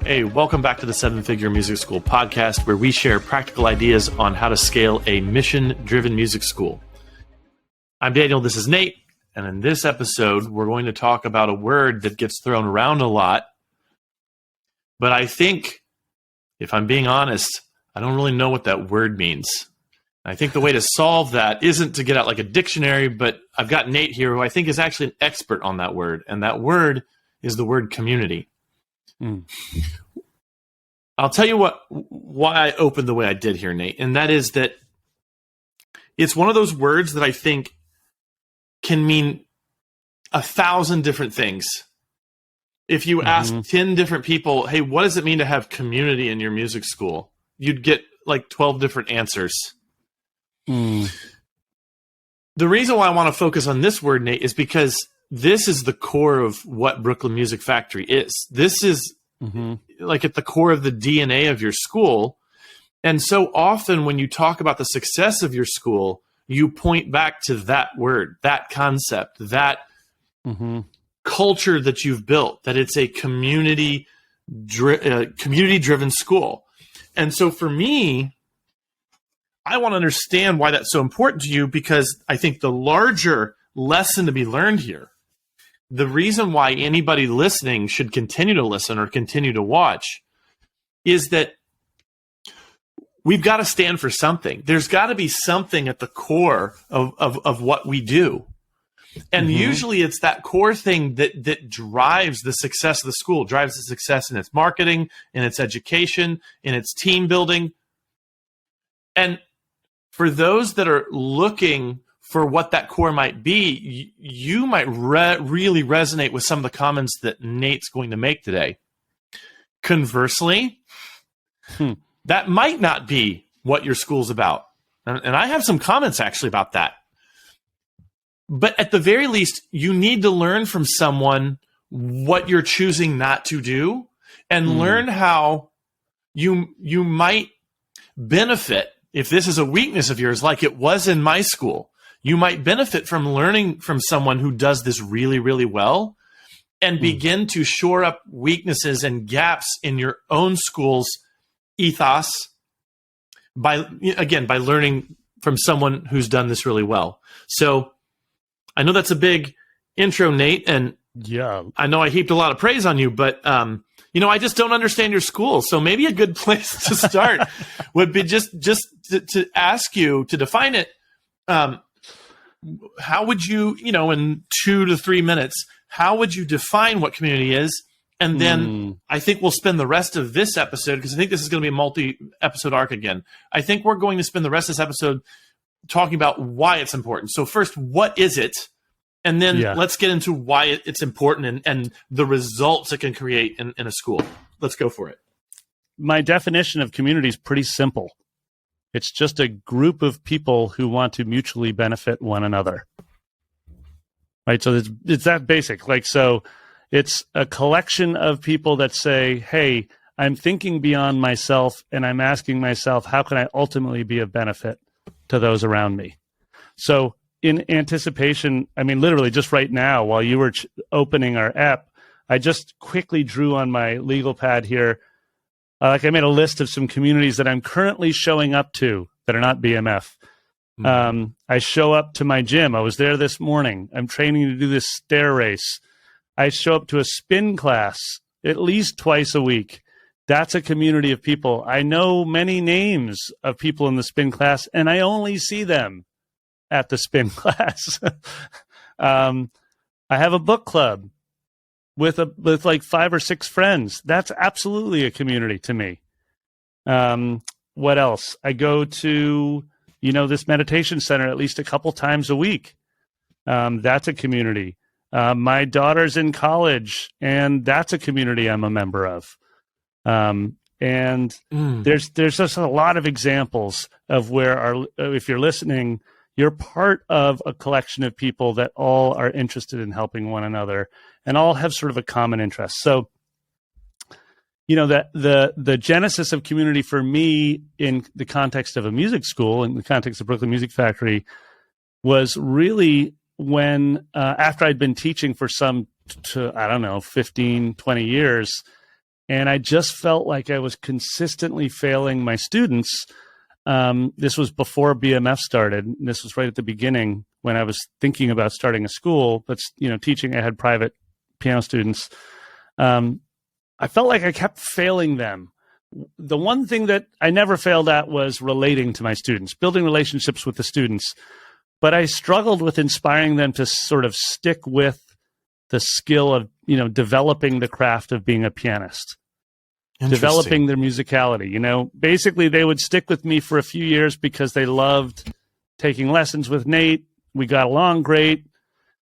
Hey, welcome back to the 7-Figure Music School podcast, where we share practical ideas on how to scale a mission-driven music school. I'm Daniel, this is Nate, and in this episode, we're going to talk about a word that gets thrown around a lot, but I think, if I'm being honest, I don't really know what that word means. I think the way to solve that isn't to get out like a dictionary, but I've got Nate here, who I think is actually an expert on that word, and that word is the word community. I'll tell you why I opened the way I did here, Nate, and that is that it's one of those words that I think can mean 1,000 different things. If you ask 10 different people, hey, what does it mean to have community in your music school? You'd get like 12 different answers. The reason why I want to focus on this word, Nate, is because this is the core of what Brooklyn Music Factory is. This is like at the core of the DNA of your school. And so often when you talk about the success of your school, you point back to that word, that concept, that culture that you've built, that it's a community-driven school. And so for me, I want to understand why that's so important to you, because I think the larger lesson to be learned here, the reason why anybody listening should continue to listen or continue to watch, is that we've got to stand for something. There's got to be something at the core of what we do. And usually it's that core thing that drives the success of the school, drives the success in its marketing, in its education, in its team building. And for those that are looking for what that core might be, you might really resonate with some of the comments that Nate's going to make today. Conversely, that might not be what your school's about. And I have some comments actually about that. But at the very least, you need to learn from someone what you're choosing not to do, and learn how you might benefit. If this is a weakness of yours, like it was in my school, you might benefit from learning from someone who does this really, really well, and begin to shore up weaknesses and gaps in your own school's ethos by learning from someone who's done this really well. So I know that's a big intro, Nate, and I know I heaped a lot of praise on you, but I just don't understand your school. So maybe a good place to start would be just to ask you to define it. How would you, in 2 to 3 minutes, how would you define what community is? And then I think we'll spend the rest of this episode, because I think this is going to be a multi-episode arc again. I think we're going to spend the rest of this episode talking about why it's important. So first, what is it? And then let's get into why it's important and the results it can create in a school. Let's go for it. My definition of community is pretty simple. It's just a group of people who want to mutually benefit one another. Right? So it's that basic. So it's a collection of people that say, hey, I'm thinking beyond myself, and I'm asking myself, how can I ultimately be of benefit to those around me? So in anticipation, literally just right now, while you were opening our app, I just quickly drew on my legal pad here. I made a list of some communities that I'm currently showing up to that are not BMF. I show up to my gym. I was there this morning. I'm training to do this stair race. I show up to a spin class at least twice a week. That's a community of people. I know many names of people in the spin class, and I only see them at the spin class. I have a book club with like 5 or 6 friends. That's absolutely a community to me. What else? I go to, this meditation center at least a couple times a week. That's a community. My daughter's in college, and that's a community I'm a member of. There's just a lot of examples of where if you're listening, you're part of a collection of people that all are interested in helping one another and all have sort of a common interest. So, that the genesis of community for me in the context of a music school, in the context of Brooklyn Music Factory, was really when after I'd been teaching for I don't know, 15, 20 years, and I just felt like I was consistently failing my students. This was before BMF started. This was right at the beginning when I was thinking about starting a school, but teaching. I had private piano students. I felt like I kept failing them. The one thing that I never failed at was relating to my students, building relationships with the students. But I struggled with inspiring them to sort of stick with the skill of, developing the craft of being a pianist, developing their musicality. Basically they would stick with me for a few years because they loved taking lessons with Nate. We got along great.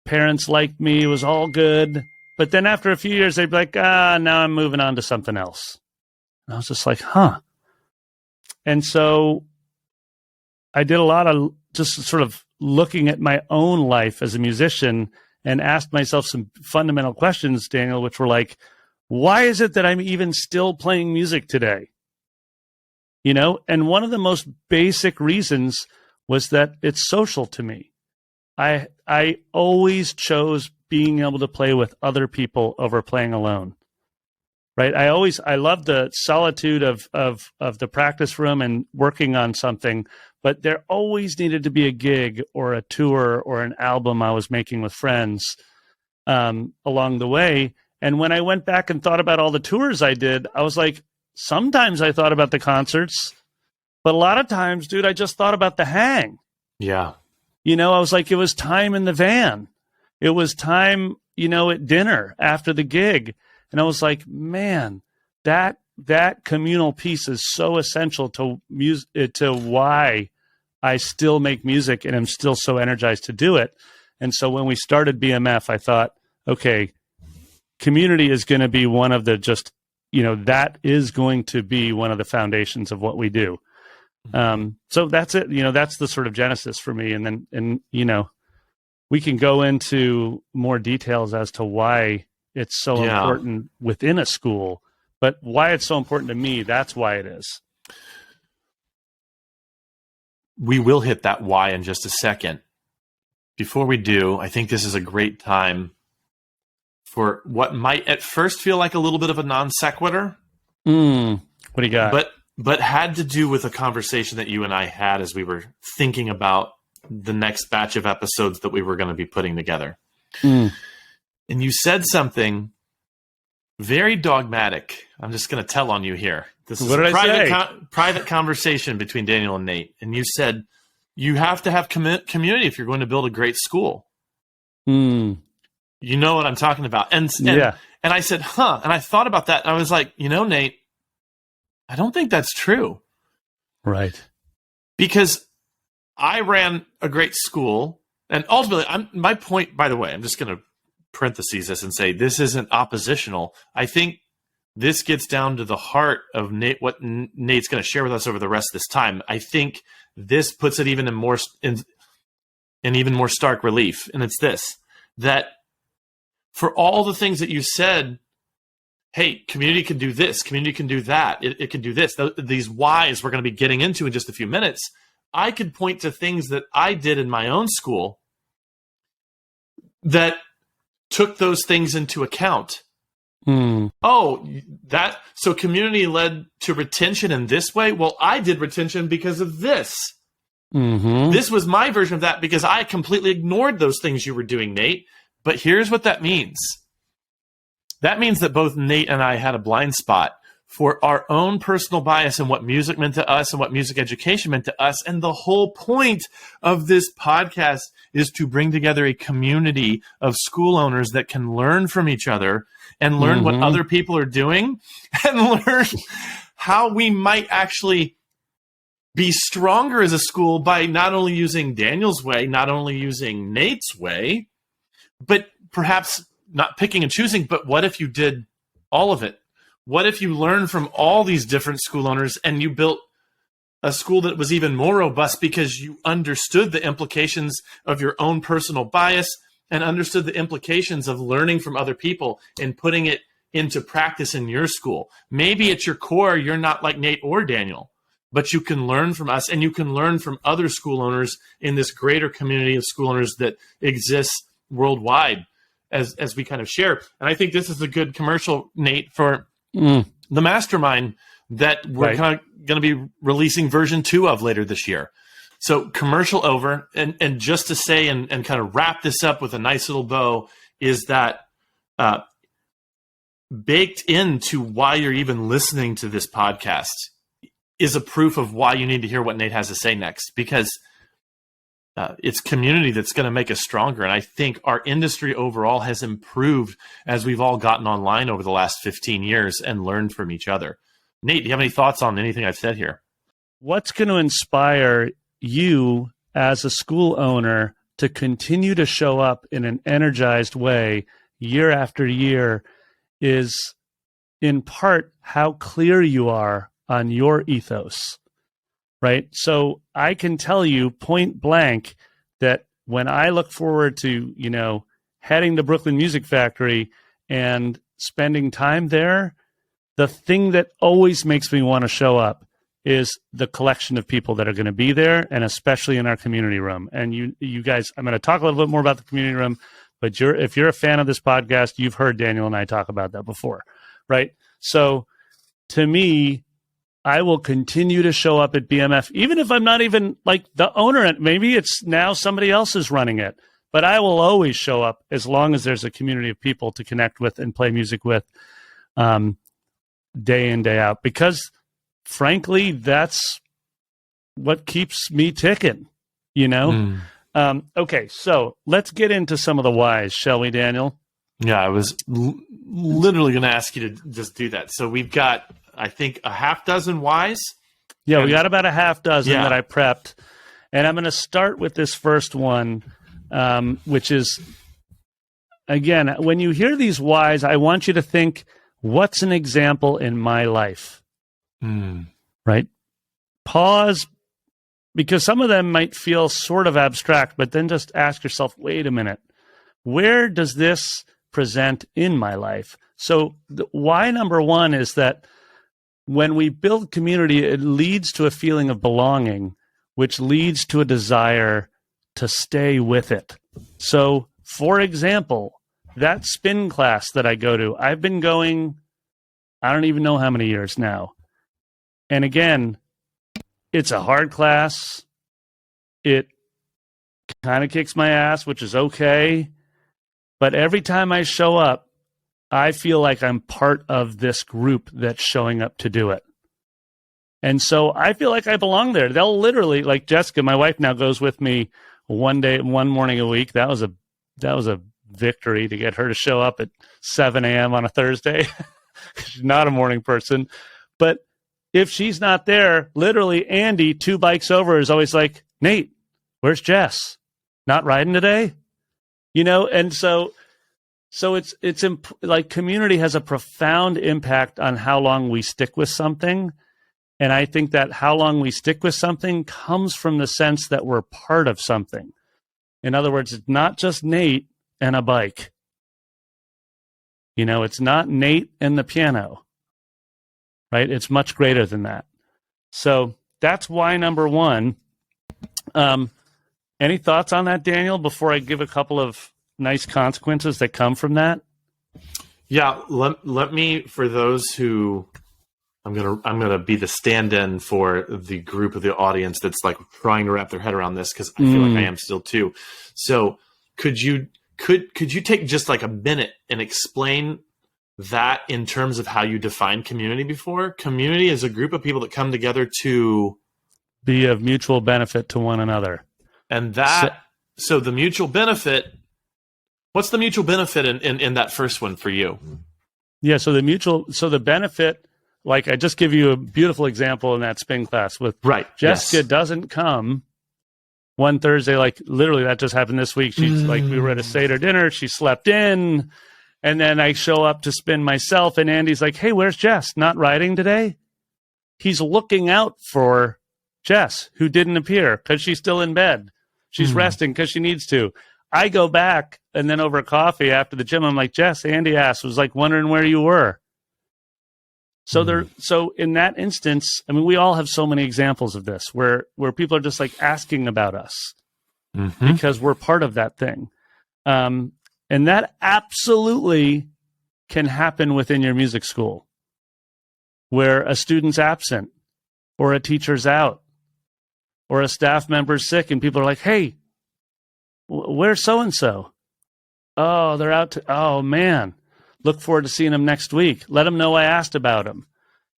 Parents liked me. It was all good. But then after a few years, they'd be like, now I'm moving on to something else. And I was just like, huh. And so I did a lot of just sort of looking at my own life as a musician and asked myself some fundamental questions, Daniel, which were like, why is it that I'm even still playing music today? And one of the most basic reasons was that it's social to me. I always chose being able to play with other people over playing alone. Right. I love the solitude of the practice room and working on something, but there always needed to be a gig or a tour or an album I was making with friends along the way. And when I went back and thought about all the tours I did, I was like, sometimes I thought about the concerts, but a lot of times, dude, I just thought about the hang. Yeah. I was like, it was time in the van. It was time, at dinner after the gig. And I was like, man, that communal piece is so essential to why I still make music and I'm still so energized to do it. And so when we started BMF, I thought, okay, community is going to be one of the that is going to be one of the foundations of what we do. So that's it. That's the sort of genesis for me. And we can go into more details as to why it's so important within a school, but why it's so important to me, that's why it is. We will hit that why in just a second. Before we do, I think this is a great time for what might at first feel like a little bit of a non sequitur. What do you got? But had to do with a conversation that you and I had as we were thinking about the next batch of episodes that we were going to be putting together. And you said something very dogmatic. I'm just going to tell on you here. This is a private conversation between Daniel and Nate. And you said, you have to have community if you're going to build a great school. You know what I'm talking about. And I said, huh. And I thought about that. And I was like, Nate, I don't think that's true. Right. Because I ran a great school. And ultimately, my point, by the way, I'm just going to parentheses this and say this isn't oppositional. I think this gets down to the heart of Nate, what Nate's going to share with us over the rest of this time. I think this puts it even in even more stark relief. And it's this, that for all the things that you said, hey, community can do this, community can do that, it can do this. These whys we're going to be getting into in just a few minutes. I could point to things that I did in my own school that took those things into account. So community led to retention in this way? Well, I did retention because of this. This was my version of that because I completely ignored those things you were doing, Nate. But here's what that means. That means that both Nate and I had a blind spot for our own personal bias and what music meant to us and what music education meant to us. And the whole point of this podcast is to bring together a community of school owners that can learn from each other and learn what other people are doing and learn how we might actually be stronger as a school by not only using Daniel's way, not only using Nate's way, but perhaps not picking and choosing, but what if you did all of it? What if you learned from all these different school owners and you built a school that was even more robust because you understood the implications of your own personal bias and understood the implications of learning from other people and putting it into practice in your school? Maybe at your core, you're not like Nate or Daniel. but you can learn from us, and you can learn from other school owners in this greater community of school owners that exists worldwide as we kind of share. And I think this is a good commercial, Nate, for the mastermind that we're kind of going to be releasing version 2 of later this year. So commercial over, and just to say and kind of wrap this up with a nice little bow is that baked into why you're even listening to this podcast is a proof of why you need to hear what Nate has to say next, because it's community that's going to make us stronger. And I think our industry overall has improved as we've all gotten online over the last 15 years and learned from each other. Nate, do you have any thoughts on anything I've said here? What's going to inspire you as a school owner to continue to show up in an energized way year after year is in part how clear you are on your ethos, right? So I can tell you point blank that when I look forward to, heading to Brooklyn Music Factory and spending time there, the thing that always makes me want to show up is the collection of people that are going to be there, and especially in our community room. And you guys, I'm going to talk a little bit more about the community room, but if you're a fan of this podcast, you've heard Daniel and I talk about that before, right? So to me, I will continue to show up at BMF, even if I'm not even like the owner. Maybe it's now somebody else is running it, but I will always show up as long as there's a community of people to connect with and play music with day in, day out, because frankly, that's what keeps me ticking, Okay, so let's get into some of the whys, shall we, Daniel? Yeah, I was literally going to ask you to just do that. So we've got, I think, a half dozen whys. Yeah, we got about a half dozen that I prepped. And I'm going to start with this first one, which is, again, when you hear these whys, I want you to think, what's an example in my life? Right? Pause, because some of them might feel sort of abstract, but then just ask yourself, wait a minute, where does this present in my life? So why number one is that when we build community, it leads to a feeling of belonging, which leads to a desire to stay with it. So, for example, that spin class that I go to, I've been going, I don't even know how many years now. And again, it's a hard class. It kind of kicks my ass, which is okay. But every time I show up, I feel like I'm part of this group that's showing up to do it. And so I feel like I belong there. They'll literally, like Jessica, my wife now goes with me one morning a week. That was a victory to get her to show up at 7 a.m. on a Thursday. She's not a morning person. But if she's not there, literally Andy, 2 bikes over, is always like, Nate, where's Jess? Not riding today? And so it's like community has a profound impact on how long we stick with something. And I think that how long we stick with something comes from the sense that we're part of something. In other words, it's not just Nate and a bike. It's not Nate and the piano, right? It's much greater than that. So that's why number one. Any thoughts on that, Daniel, before I give a couple of nice consequences that come from that? Yeah, let me, for those who, I'm gonna be the stand-in for the group of the audience that's like trying to wrap their head around this, because I feel like I am still too. So could you take just like a minute and explain that in terms of how you define community before? Community is a group of people that come together to be of mutual benefit to one another. And so the mutual benefit, what's the mutual benefit in that first one for you? Yeah, so the benefit, like I just give you a beautiful example in that spin class with Jessica doesn't come one Thursday, like literally that just happened this week. She's like, we were at a Seder dinner, she slept in, and then I show up to spin myself, and Andy's like, hey, where's Jess? Not riding today? He's looking out for Jess, who didn't appear because she's still in bed. She's resting because she needs to. I go back, and then over coffee after the gym, I'm like, Jess, Andy asked, was like wondering where you were. So in that instance, I mean, we all have so many examples of this where people are just like asking about us because we're part of that thing. And that absolutely can happen within your music school, where a student's absent or a teacher's out or a staff member's sick and people are like, hey, where's so-and-so? Oh, they're out. Oh, man. Look forward to seeing them next week. Let them know I asked about them.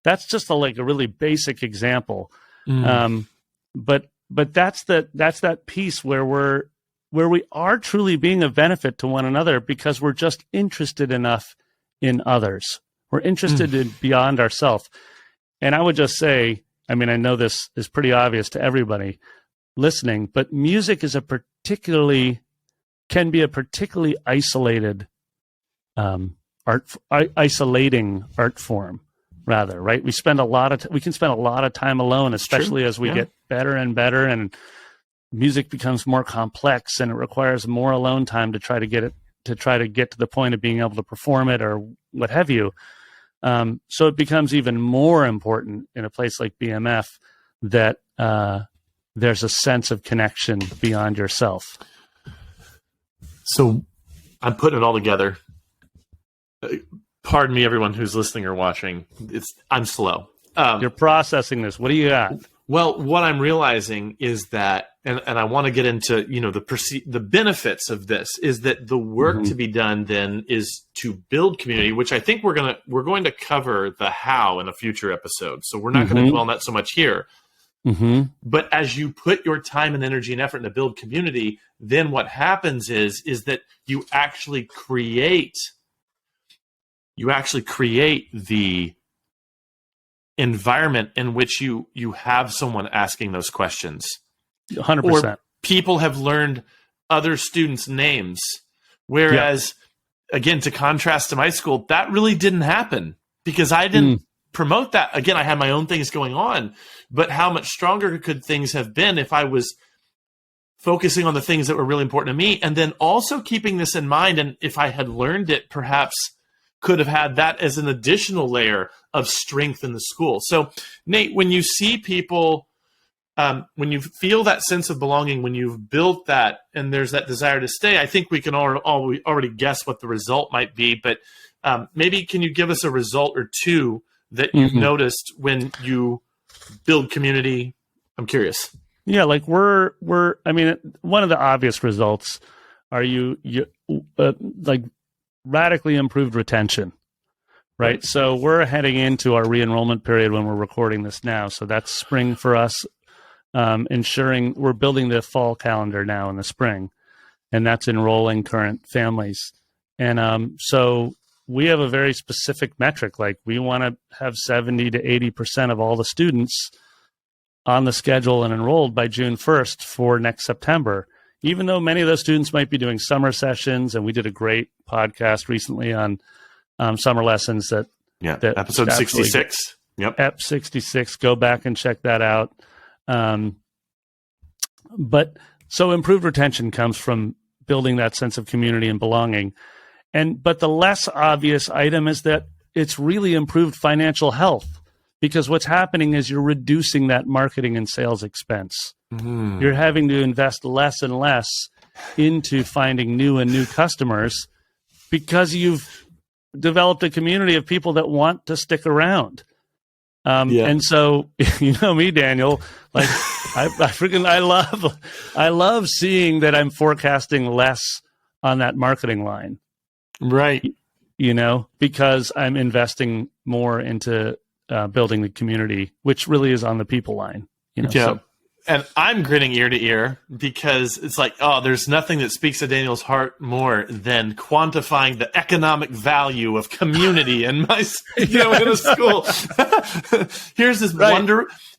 That's just a really basic example. But that's that piece where we are truly being of benefit to one another because we're just interested enough in others. We're interested in beyond ourselves. And I would just say, I mean, I know this is pretty obvious to everybody listening, but music is can be a particularly isolated isolating art form, rather, right? We can spend a lot of time alone, especially as we get better and better, and music becomes more complex, and it requires more alone time to try to get to the point of being able to perform it or what have you. So it becomes even more important in a place like BMF that there's a sense of connection beyond yourself. So I'm putting it all together. Pardon me, everyone who's listening or watching. I'm slow. You're processing this. What do you got? Well, what I'm realizing is that, and I want to get into the benefits of this, is that the work to be done then is to build community, which I think we're going to cover the how in a future episode. So we're not going to dwell on that so much here. But as you put your time and energy and effort into build community, then what happens is that you actually create the environment in which you have someone asking those questions. 100%. Or people have learned other students' names. Whereas, again, to contrast to my school, that really didn't happen because I didn't promote that. Again, I had my own things going on, but how much stronger could things have been if I was focusing on the things that were really important to me, and then also keeping this in mind, and if I had learned it, perhaps could have had that as an additional layer of strength in the school. So, Nate, when you see people, when you feel that sense of belonging, when you've built that and there's that desire to stay, I think we can already guess what the result might be, but maybe can you give us a result or two that you've noticed when you build community? I'm curious. Yeah, like I mean, one of the obvious results are like radically improved retention, right? So we're heading into our re-enrollment period when we're recording this now. So that's spring for us, ensuring we're building the fall calendar now in the spring, and that's enrolling current families. And so we have a very specific metric, like we want to have 70 to 80% of all the students on the schedule and enrolled by June 1st for next September, even though many of those students might be doing summer sessions. And we did a great podcast recently on summer lessons that episode 66. Yep. Ep 66. Go back and check that out. But so improved retention comes from building that sense of community and belonging. But the less obvious item is that it's really improved financial health, because what's happening is you're reducing that marketing and sales expense. You're having to invest less and less into finding new customers because you've developed a community of people that want to stick around. And so, you know me, Daniel, like I love seeing that I'm forecasting less on that marketing line. Right. Because I'm investing more into building the community, which really is on the people line. So. And I'm grinning ear to ear because it's like, there's nothing that speaks to Daniel's heart more than quantifying the economic value of community in my, in a school. Here's this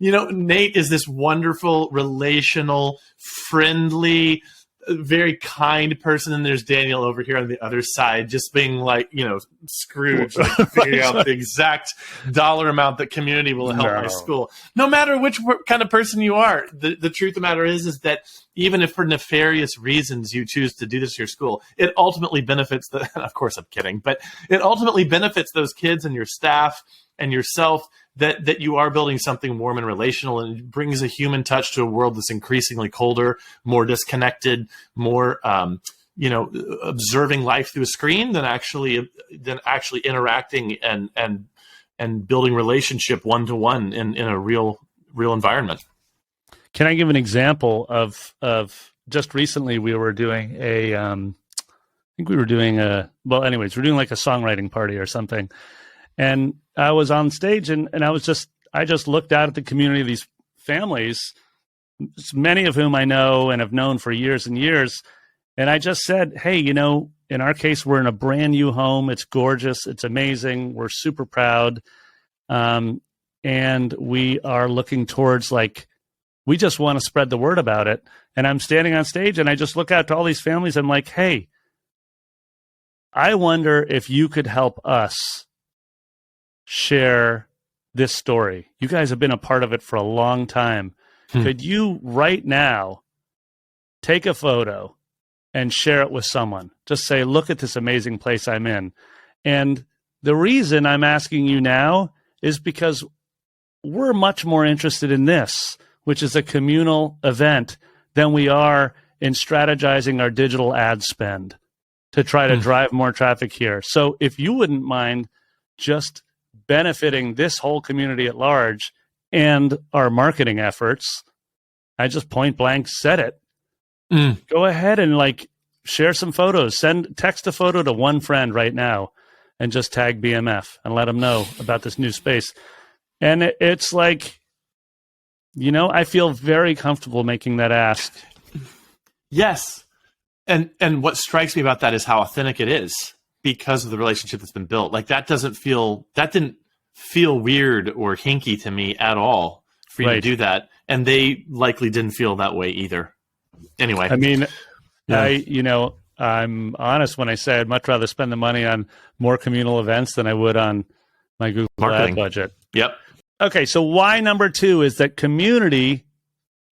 Nate is this wonderful, relational, friendly, a very kind person, and there's Daniel over here on the other side, just being like, Scrooge, like figuring out the exact dollar amount that community will help my school. No matter which kind of person you are, the truth of the matter is that even if for nefarious reasons you choose to do this to your school, it ultimately benefits of course I'm kidding, but it ultimately benefits those kids and your staff and yourself, that you are building something warm and relational, and it brings a human touch to a world that's increasingly colder, more disconnected, more observing life through a screen than actually interacting and building relationship one-to-one in a real environment. Can I give an example of just recently we were doing we're doing like a songwriting party or something. And I was on stage and I just looked out at the community of these families, many of whom I know and have known for years and years. And I just said, hey, in our case, we're in a brand new home. It's gorgeous. It's amazing. We're super proud. And we are looking towards we just want to spread the word about it. And I'm standing on stage and I just look out to all these families. I'm like, hey, I wonder if you could help us share this story. You guys have been a part of it for a long time. Could you right now take a photo and share it with someone? Just say, look at this amazing place I'm in. And the reason I'm asking you now is because we're much more interested in this, which is a communal event, than we are in strategizing our digital ad spend to try to drive more traffic here. So if you wouldn't mind just benefiting this whole community at large and our marketing efforts, I just point blank said it. Go ahead and share some photos. Text a photo to one friend right now and just tag BMF and let them know about this new space. And it's I feel very comfortable making that ask. Yes. And what strikes me about that is how authentic it is, because of the relationship that's been built. That didn't feel weird or hinky to me at all for you to do that. And they likely didn't feel that way either. Anyway. I mean, I'm honest when I say I'd much rather spend the money on more communal events than I would on my Google marketing ad budget. Yep. Okay. So why number 2 is that community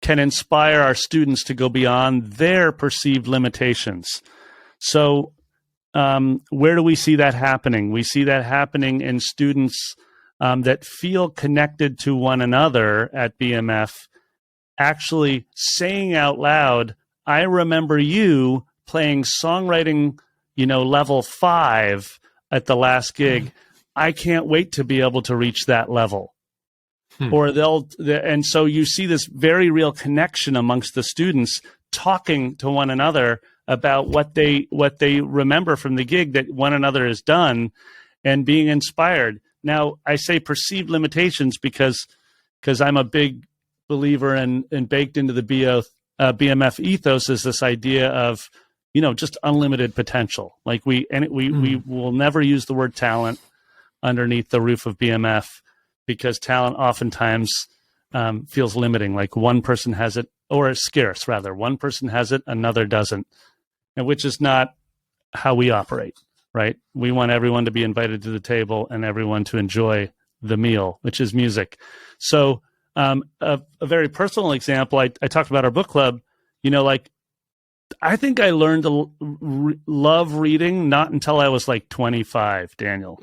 can inspire our students to go beyond their perceived limitations. So, where do we see that happening? We see that happening in students that feel connected to one another at BMF, actually saying out loud, I remember you playing songwriting, level 5 at the last gig. I can't wait to be able to reach that level. And so you see this very real connection amongst the students talking to one another about what they remember from the gig that one another has done, and being inspired. Now, I say perceived limitations because I'm a big believer and baked into the BMF ethos is this idea of, just unlimited potential. We will never use the word talent underneath the roof of BMF, because talent oftentimes feels limiting. One person has it, or it's scarce rather. One person has it, another doesn't, and which is not how we operate, right? We want everyone to be invited to the table and everyone to enjoy the meal, which is music. So a very personal example, I talked about our book club, I think I learned to love reading not until I was 25, Daniel.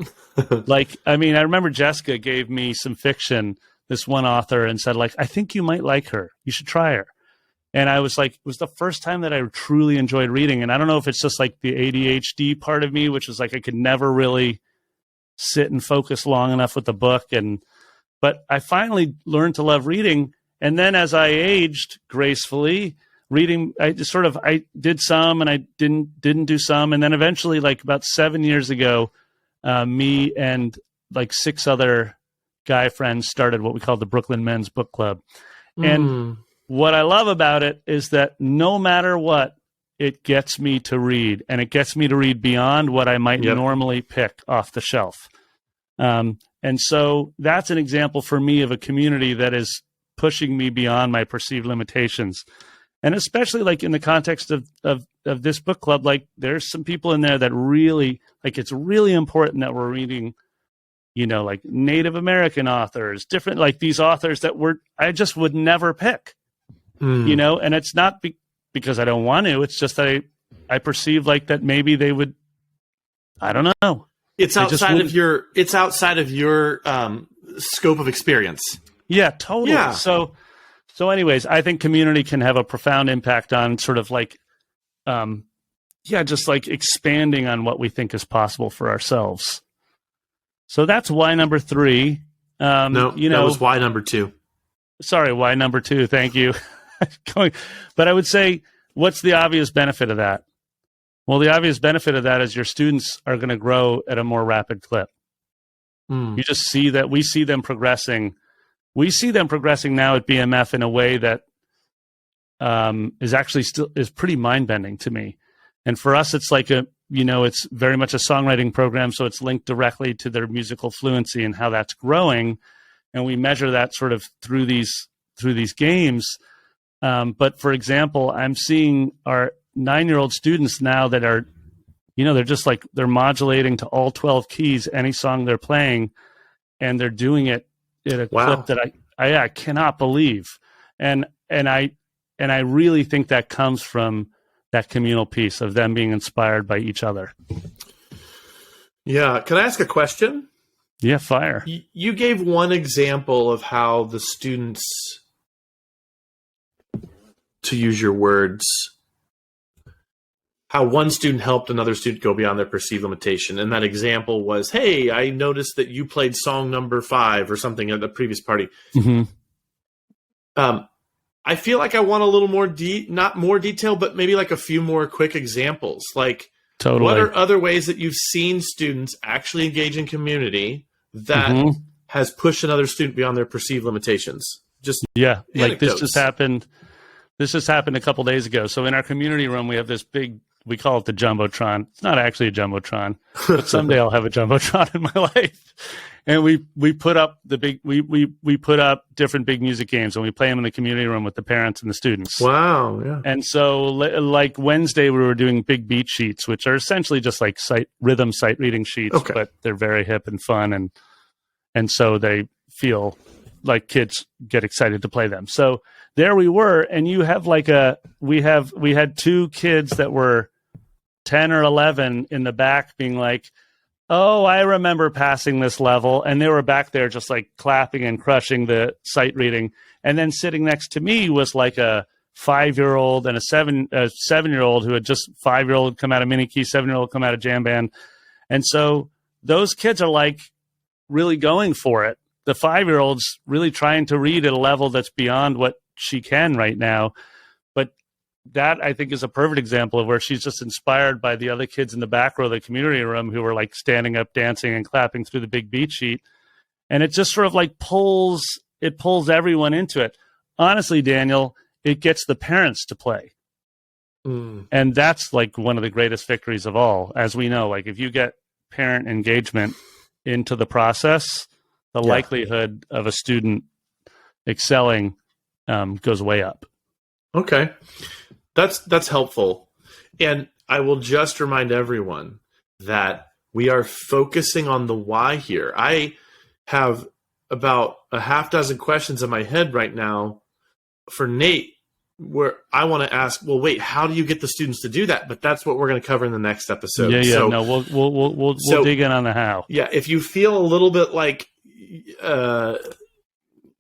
I remember Jessica gave me some fiction, this one author, and said, I think you might like her. You should try her. And I was it was the first time that I truly enjoyed reading. And I don't know if it's just the ADHD part of me, which is I could never really sit and focus long enough with the book. But I finally learned to love reading. And then as I aged gracefully, reading, I did some and I didn't do some. And then eventually, about 7 years ago, me and 6 other guy friends started what we call the Brooklyn Men's Book Club. And what I love about it is that no matter what, it gets me to read, and it gets me to read beyond what I might normally pick off the shelf. And so that's an example for me of a community that is pushing me beyond my perceived limitations. And especially like in the context of this book club, like there's some people in there that really, like, it's really important that we're reading, like Native American authors, different, like these authors that I just would never pick, and it's not because I don't want to. It's just that I perceive like that maybe they would, I don't know. It's outside of your scope of experience. Yeah, totally. Yeah. So anyways, I think community can have a profound impact on sort of like, just like expanding on what we think is possible for ourselves. So that's why number 3. That was why number 2. Sorry, why number 2. Thank you. But I would say, what's the obvious benefit of that? Well, the obvious benefit of that is your students are going to grow at a more rapid clip. You just see that we see them progressing. We see them progressing now at BMF in a way that is actually is pretty mind-bending to me. And for us, it's like it's very much a songwriting program, so it's linked directly to their musical fluency and how that's growing. And we measure that sort of through these games. But for example, I'm seeing our 9-year-old students now that are, they're just like, they're modulating to all 12 keys, any song they're playing, and they're doing it at a clip that I cannot believe. And I really think that comes from that communal piece of them being inspired by each other. Yeah. Can I ask a question? Yeah, fire. You gave one example of how the students, to use your words, how one student helped another student go beyond their perceived limitation. And that example was, hey, I noticed that you played song number 5 or something at the previous party. Mm-hmm. I feel like I want a little more not more detail, but maybe like a few more quick examples. Like, totally. What are other ways that you've seen students actually engage in community that has pushed another student beyond their perceived limitations? Just anecdotes. Like this just happened a couple days ago. So in our community room, we have this big, we call it the Jumbotron. It's not actually a Jumbotron, but someday I'll have a Jumbotron in my life. And we put up we put up different big music games, and we play them in the community room with the parents and the students. Wow, yeah. And so like Wednesday, we were doing big beat sheets, which are essentially just like rhythm sight reading sheets, but they're very hip and fun, and so they feel like kids get excited to play them. So there we were, and you have like we had 2 kids that were 10 or 11 in the back being like, oh, I remember passing this level. And they were back there just like clapping and crushing the sight reading. And then sitting next to me was like a 5-year-old and a 7-year-old who had just 5-year-old come out of mini key, 7-year-old come out of jam band. And so those kids are like really going for it. The 5-year-old's really trying to read at a level that's beyond what she can right now. But that, I think, is a perfect example of where she's just inspired by the other kids in the back row of the community room who were like standing up, dancing and clapping through the big beat sheet. And it just sort of like pulls everyone into it. Honestly, Daniel, it gets the parents to play. And that's like one of the greatest victories of all. As we know, like if you get parent engagement into the process, the likelihood of a student excelling goes way up. Okay. That's helpful. And I will just remind everyone that we are focusing on the why here. I have about a half dozen questions in my head right now for Nate where I want to ask, well, wait, how do you get the students to do that? But that's what we're going to cover in the next episode. Yeah. So, no, we'll dig in on the how. Yeah. If you feel a little bit like,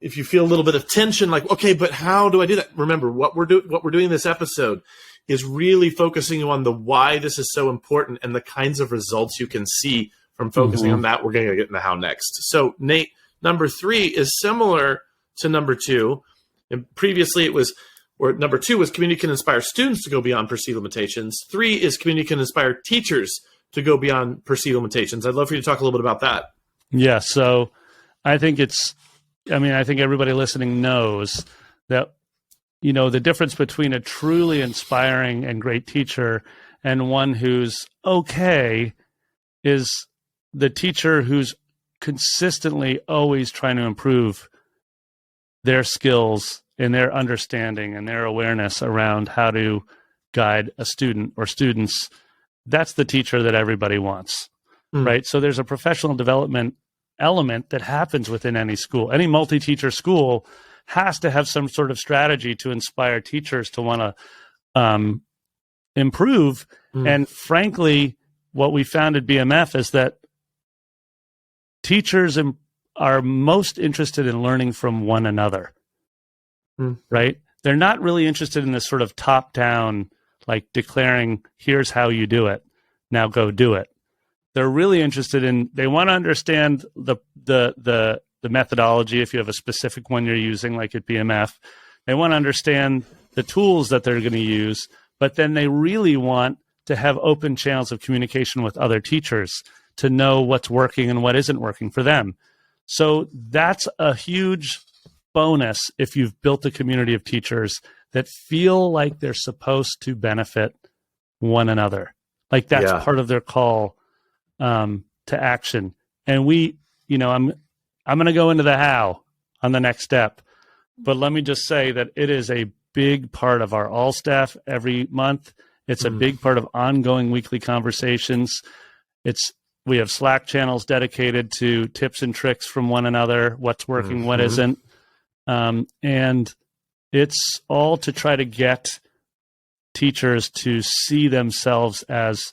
if you feel a little bit of tension, like, okay, but how do I do that? Remember, what we're doing in this episode is really focusing on the why this is so important and the kinds of results you can see from focusing on that. We're going to get into how next. So, Nate, number 3 is similar to number 2. And previously number 2 was community can inspire students to go beyond perceived limitations. 3 is community can inspire teachers to go beyond perceived limitations. I'd love for you to talk a little bit about that. Yeah, so I think I think everybody listening knows that, the difference between a truly inspiring and great teacher and one who's okay is the teacher who's consistently always trying to improve their skills in their understanding and their awareness around how to guide a student or students, that's the teacher that everybody wants, right? So there's a professional development element that happens within any school. Any multi-teacher school has to have some sort of strategy to inspire teachers to want to improve. And frankly, what we found at BMF is that teachers are most interested in learning from one another, right? They're not really interested in this sort of top-down, like declaring, here's how you do it, now go do it. They're really interested in, they want to understand the methodology, if you have a specific one you're using, like at BMF. They want to understand the tools that they're going to use, but then they really want to have open channels of communication with other teachers to know what's working and what isn't working for them. So that's a huge bonus if you've built a community of teachers that feel like they're supposed to benefit one another. Like that's part of their call to action. And we, I'm going to go into the how on the next step, but let me just say that it is a big part of our all staff every month. It's a big part of ongoing weekly conversations. We have Slack channels dedicated to tips and tricks from one another, what's working, what isn't. And it's all to try to get teachers to see themselves as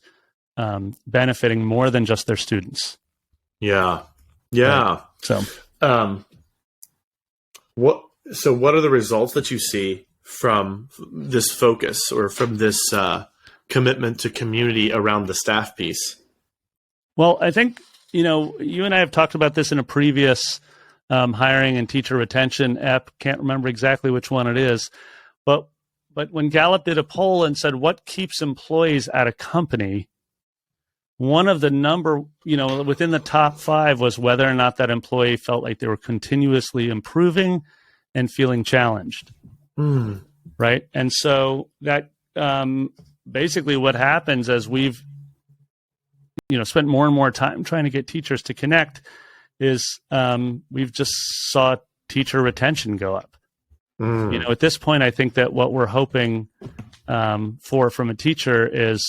benefiting more than just their students. Yeah. Yeah. Right. What are the results that you see from this focus or from this commitment to community around the staff piece? Well, I think, you and I have talked about this in a previous hiring and teacher retention app. Can't remember exactly which one it is. But when Gallup did a poll and said, what keeps employees at a company, one of the within the top 5 was whether or not that employee felt like they were continuously improving and feeling challenged. Right. And so that basically what happens as we've spent more and more time trying to get teachers to connect is we've just saw teacher retention go up. At this point, I think that what we're hoping for from a teacher is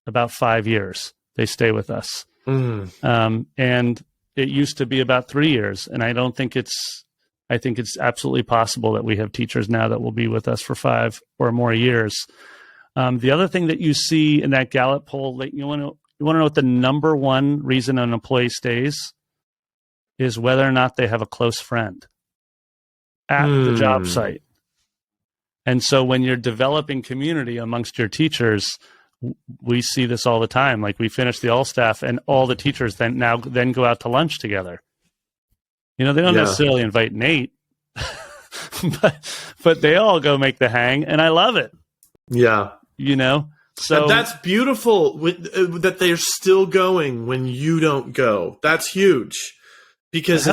about 5 years. They stay with us. And it used to be about 3 years. And I think it's absolutely possible that we have teachers now that will be with us for 5 or more years. The other thing that you see in that Gallup poll, that you want to know what the number one reason an employee stays is whether or not they have a close friend at the job site. And so when you're developing community amongst your teachers, we see this all the time. Like we finish the all staff and all the teachers then go out to lunch together. They don't necessarily invite Nate, but they all go make the hang, and I love it. Yeah. So and that's beautiful that they're still going when you don't go. That's huge because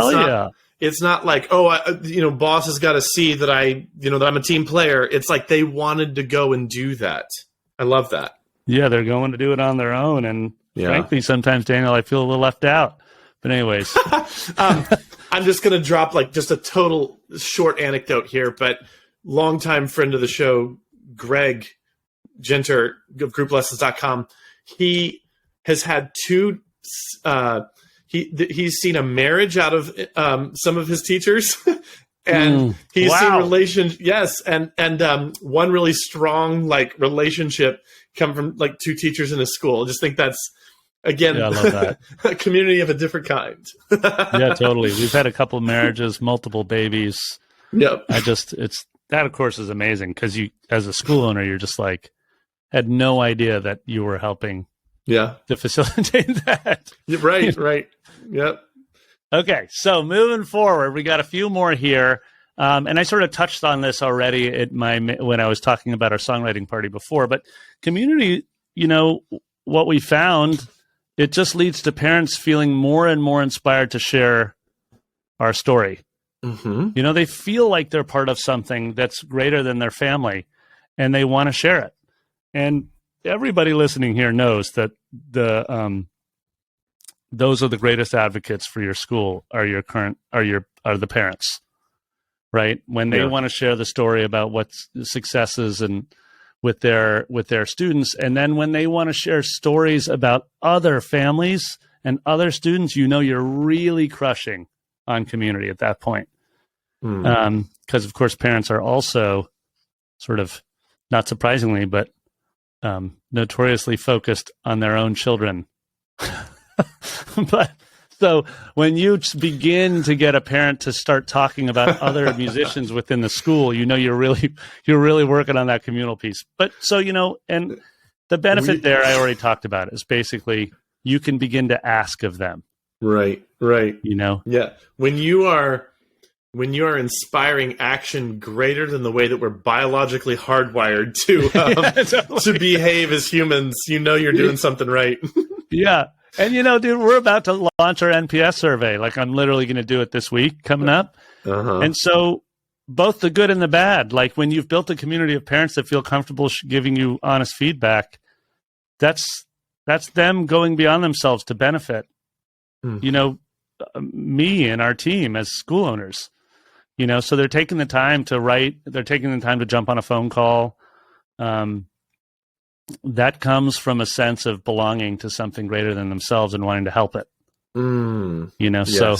it's not like, boss has got to see that that I'm a team player. It's like they wanted to go and do that. I love that. Yeah, they're going to do it on their own. And frankly, sometimes, Daniel, I feel a little left out. But anyways. I'm just going to drop just a total short anecdote here, but longtime friend of the show, Greg Genter of grouplessons.com, he has had he's seen a marriage out of some of his teachers and he's seen relations. Yes. And one really strong relationship come from 2 teachers in a school. I just think that's, again, I love that. A community of a different kind. Yeah, totally. We've had a couple of marriages, multiple babies. Yep. That of course is amazing because you, as a school owner, you're just had no idea that you were helping to facilitate that. Right. Yep. Okay. So moving forward, we got a few more here. And I sort of touched on this already when I was talking about our songwriting party before, but community, what we found, it just leads to parents feeling more and more inspired to share our story. They feel like they're part of something that's greater than their family and they want to share it. And everybody listening here knows that those are the greatest advocates for your school are the parents. right? When they want to share the story about what's successes and with their students, and then when they want to share stories about other families and other students, you're really crushing on community at that point. Because of course parents are also sort of, not surprisingly, but notoriously focused on their own children. But so when you begin to get a parent to start talking about other musicians within the school, you're really working on that communal piece. But so and the benefit there I already talked about is basically you can begin to ask of them. Right. Yeah. When you are inspiring action greater than the way that we're biologically hardwired to behave as humans, you're doing something right. Yeah. And dude, we're about to launch our NPS survey. Like I'm literally going to do it this week coming up. And so both the good and the bad, like when you've built a community of parents that feel comfortable giving you honest feedback, that's them going beyond themselves to benefit, me and our team as school owners, so they're taking the time to write, they're taking the time to jump on a phone call. That comes from a sense of belonging to something greater than themselves and wanting to help it. Yes. So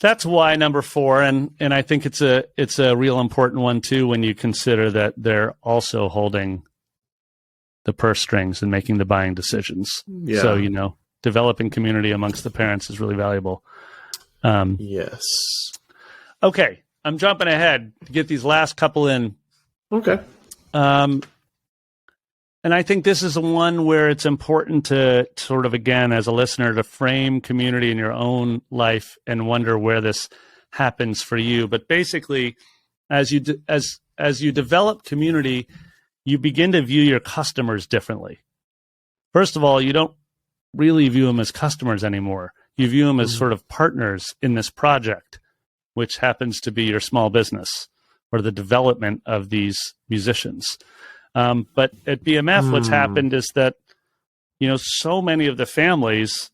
that's why number 4, and I think it's a real important one too when you consider that they're also holding the purse strings and making the buying decisions. Yeah. So developing community amongst the parents is really valuable. Yes. Okay, I'm jumping ahead to get these last couple in. Okay. And I think this is the one where it's important to sort of, again, as a listener, to frame community in your own life and wonder where this happens for you. But basically, as you develop community, you begin to view your customers differently. First of all, you don't really view them as customers anymore. You view them as sort of partners in this project, which happens to be your small business or the development of these musicians. But at BMF, what's happened is that, so many of the families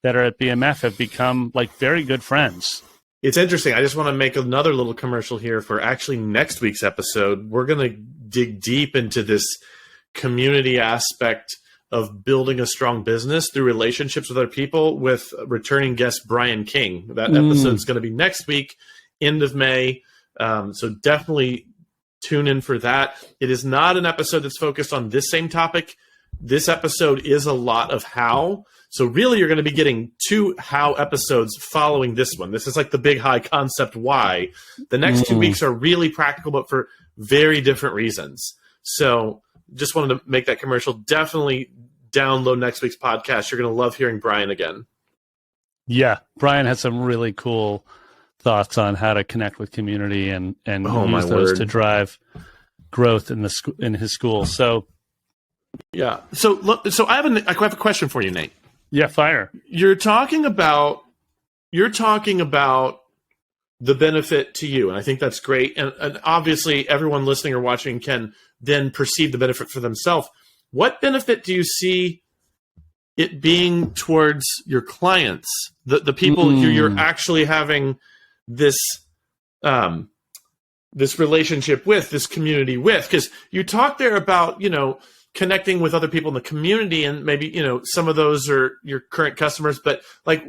that are at BMF have become like very good friends. It's interesting. I just want to make another little commercial here for actually next week's episode. We're going to dig deep into this community aspect of building a strong business through relationships with other people with returning guest Brian King. That episode is going to be next week, end of May. So definitely tune in for that. It is not an episode that's focused on this same topic. This episode is a lot of how. So really you're going to be getting 2 how episodes following this one. This is like the big high concept why. The next 2 weeks are really practical, but for very different reasons. So just wanted to make that commercial. Definitely download next week's podcast. You're going to love hearing Brian again. Yeah. Brian has some really cool thoughts on how to connect with community and use those to drive growth in his school. So, yeah. So I have a question for you, Nate. Yeah, fire. You're talking about the benefit to you, and I think that's great. And obviously, everyone listening or watching can then perceive the benefit for themselves. What benefit do you see it being towards your clients, the people who you're actually having this relationship with, this community with? Because you talk there about, connecting with other people in the community, and maybe, some of those are your current customers, but like,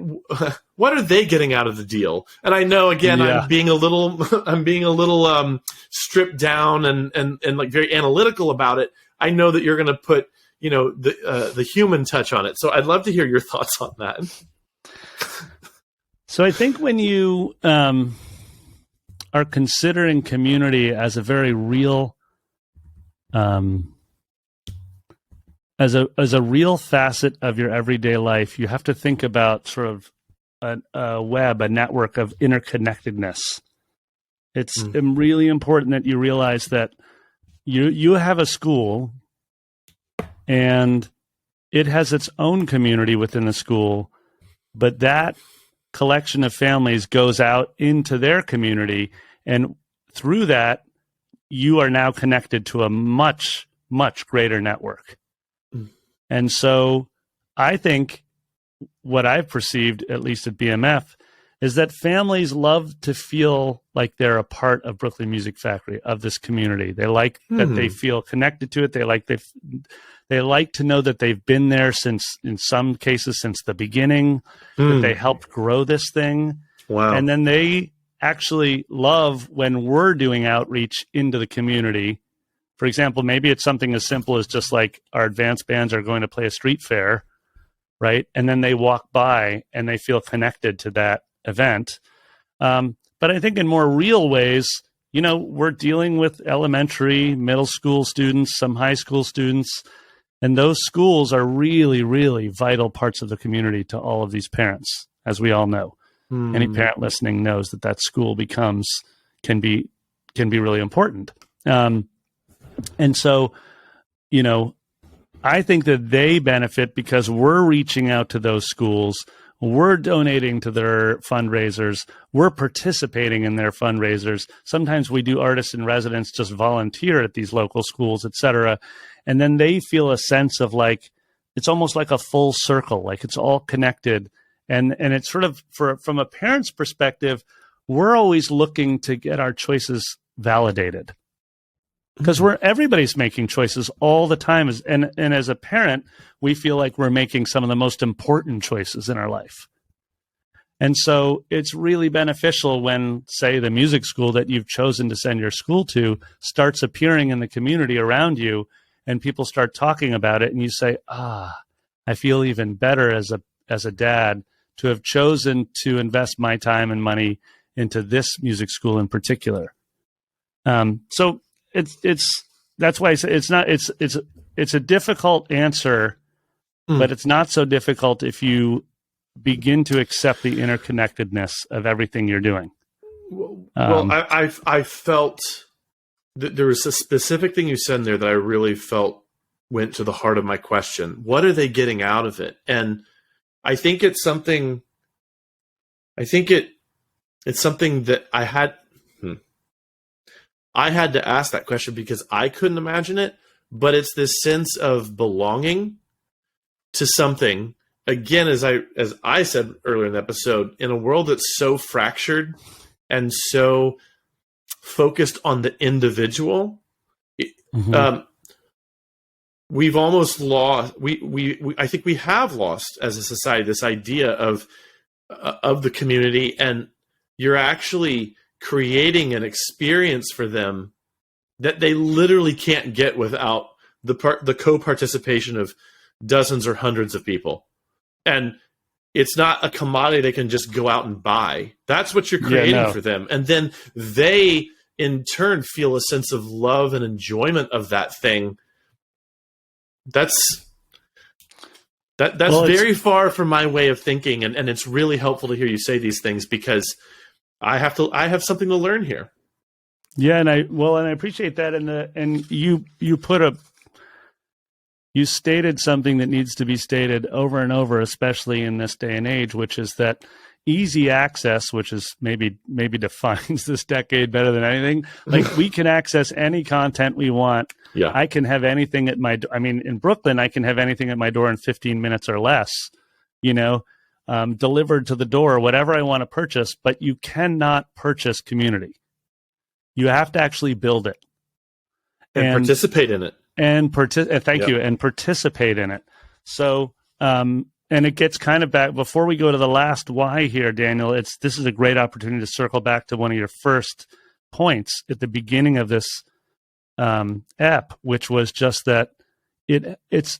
what are they getting out of the deal? And I know, again, I'm being a little stripped down and like very analytical about it. I know that you're going to put, the human touch on it. So I'd love to hear your thoughts on that. So I think when you are considering community as a very real, as a real facet of your everyday life, you have to think about sort of a network of interconnectedness. It's really important that you realize that you have a school and it has its own community within the school, but that collection of families goes out into their community, and through that, you are now connected to a much, much greater network. And so I think what I've perceived, at least at BMF, is that families love to feel like they're a part of Brooklyn Music Factory, of this community. They like that they feel connected to it. They like to know that they've been there since, in some cases, since the beginning, that they helped grow this thing. Wow. And then they actually love when we're doing outreach into the community. For example, maybe it's something as simple as just like our advanced bands are going to play a street fair, right? And then they walk by and they feel connected to that event. But I think in more real ways, we're dealing with elementary, middle school students, some high school students, and those schools are really, really vital parts of the community to all of these parents, as we all know. Any parent listening knows that school can be really important. And so, I think that they benefit because we're reaching out to those schools. We're donating to their fundraisers. We're participating in their fundraisers. Sometimes we do artists in residence just volunteer at these local schools, et cetera. And then they feel a sense of like, it's almost like a full circle, like it's all connected. And it's sort of, from a parent's perspective, we're always looking to get our choices validated. Because everybody's making choices all the time. And as a parent, we feel like we're making some of the most important choices in our life. And so it's really beneficial when, say, the music school that you've chosen to send your school to starts appearing in the community around you, and people start talking about it, and you say, I feel even better as a dad to have chosen to invest my time and money into this music school in particular. So that's why I say it's a difficult answer, but it's not so difficult if you begin to accept the interconnectedness of everything you're doing. I felt that there was a specific thing you said in there that I really felt went to the heart of my question. What are they getting out of it? And I think it's something. I think it's something that I had to ask that question because I couldn't imagine it, but it's this sense of belonging to something. Again, as I said earlier in the episode, in a world that's so fractured and so focused on the individual, we've almost lost. I think we have lost as a society this idea of the community, and you're actually creating an experience for them that they literally can't get without the co-participation of dozens or hundreds of people. And it's not a commodity they can just go out and buy. That's what you're creating for them. And then they, in turn, feel a sense of love and enjoyment of that thing. That's very far from my way of thinking. And it's really helpful to hear you say these things because I have something to learn here. Yeah, and I appreciate that. And you stated something that needs to be stated over and over, especially in this day and age, which is that easy access, which is maybe defines this decade better than anything. Like we can access any content we want. Yeah, I can have anything in Brooklyn, I can have anything at my door in 15 minutes or less. Delivered to the door, whatever I want to purchase, but you cannot purchase community. You have to actually build it and participate in it. And participate in it. So, and it gets kind of back before we go to the last why here, Daniel. This is a great opportunity to circle back to one of your first points at the beginning of this ep, which was just that it's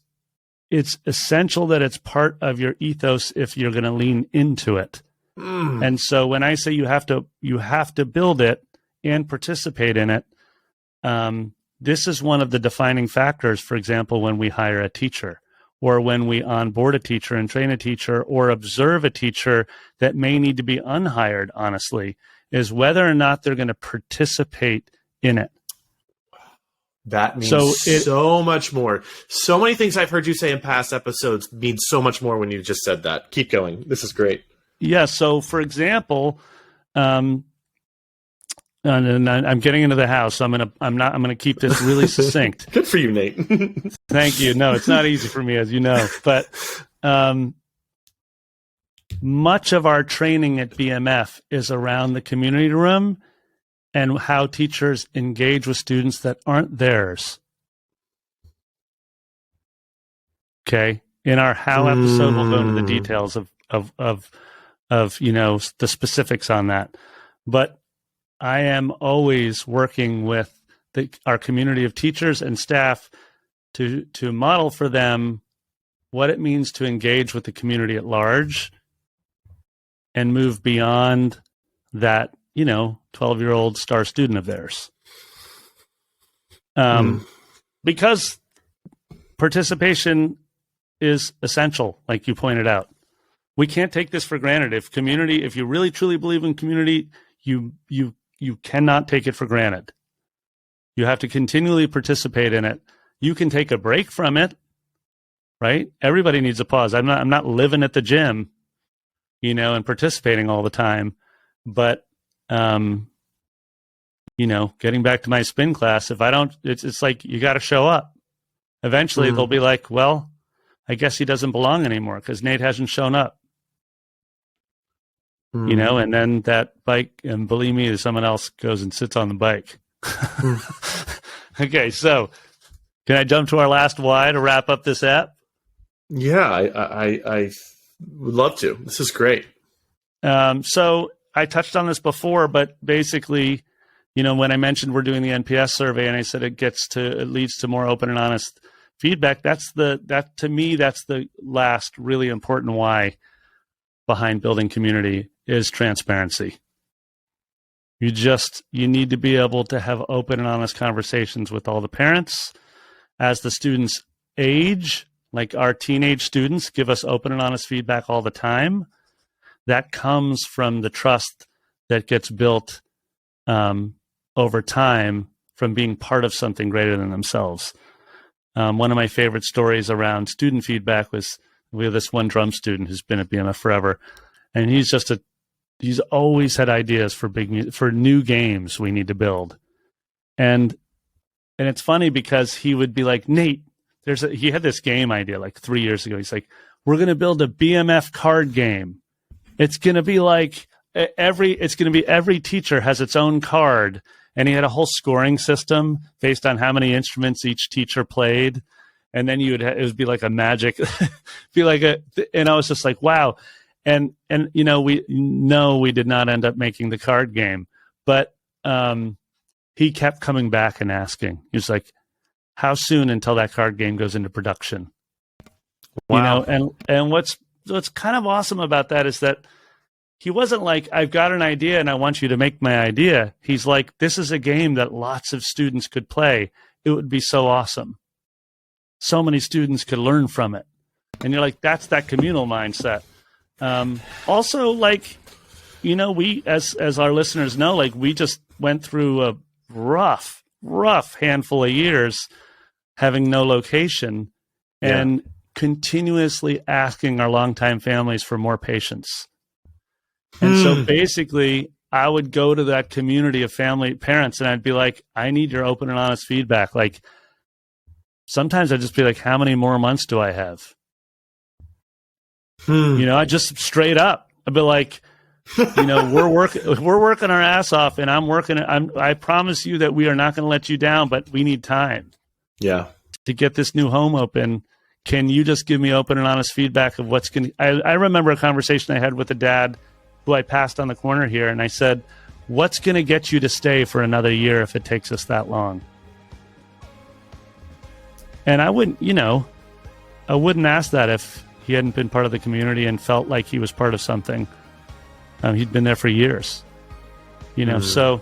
essential that it's part of your ethos if you're going to lean into it. And so when I say you have to build it and participate in it, this is one of the defining factors, for example, when we hire a teacher or when we onboard a teacher and train a teacher or observe a teacher that may need to be unhired, honestly, is whether or not they're going to participate in it. That means so much more. So many things I've heard you say in past episodes mean so much more when you just said that. Keep going. This is great. Yeah. So, for example, and I'm getting into the house. I'm gonna keep this really succinct. Good for you, Nate. Thank you. No, it's not easy for me, as you know. But much of our training at BMF is around the community room and how teachers engage with students that aren't theirs. Okay. In our how episode, we'll go into the details of the specifics on that. But I am always working with our community of teachers and staff to model for them what it means to engage with the community at large and move beyond that, 12-year-old star student of theirs. Because participation is essential, like you pointed out. We can't take this for granted. If you really truly believe in community, you cannot take it for granted. You have to continually participate in it. You can take a break from it, right? Everybody needs a pause. I'm not living at the gym, and participating all the time, but getting back to my spin class, if I don't, it's like you got to show up. Eventually, they'll be like, well, I guess he doesn't belong anymore because Nate hasn't shown up. And then that bike, and believe me, someone else goes and sits on the bike. Okay, so can I jump to our last why to wrap up this app? Yeah, I would love to. This is great. So I touched on this before, but basically, when I mentioned we're doing the NPS survey and I said it leads to more open and honest feedback, that's the last really important why behind building community is transparency. You need to be able to have open and honest conversations with all the parents. As the students age, like our teenage students give us open and honest feedback all the time. That comes from the trust that gets built over time from being part of something greater than themselves. One of my favorite stories around student feedback was we have this one drum student who's been at BMF forever, and he's always had ideas for new games we need to build. And it's funny because he would be like, Nate, he had this game idea like 3 years ago. He's like, we're going to build a BMF card game. It's going to be like every teacher has its own card. And he had a whole scoring system based on how many instruments each teacher played. And then it would be like a magic, and I was just like, wow. And we did not end up making the card game, but he kept coming back and asking. He was like, how soon until that card game goes into production? Wow. And what's kind of awesome about that is that he wasn't like, I've got an idea and I want you to make my idea. He's like, this is a game that lots of students could play. It would be so awesome. So many students could learn from it. And you're like, that's that communal mindset. Also, we, as our listeners know, we just went through a rough handful of years having no location and continuously asking our longtime families for more patience. And so basically, I would go to that community of parents, and I'd be like, I need your open and honest feedback. Sometimes I'd just be like, how many more months do I have? I just straight up, I'd be like, we're working our ass off, and I promise you that we are not going to let you down, but we need time. Yeah. To get this new home open. Can you just give me open and honest feedback of what's going to, I remember a conversation I had with a dad who I passed on the corner here, and I said, what's going to get you to stay for another year if it takes us that long? And I wouldn't ask that if he hadn't been part of the community and felt like he was part of something. He'd been there for years, so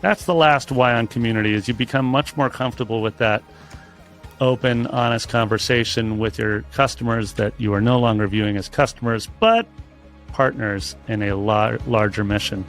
that's the last why on community is you become much more comfortable with that open, honest conversation with your customers that you are no longer viewing as customers, but partners in a larger mission.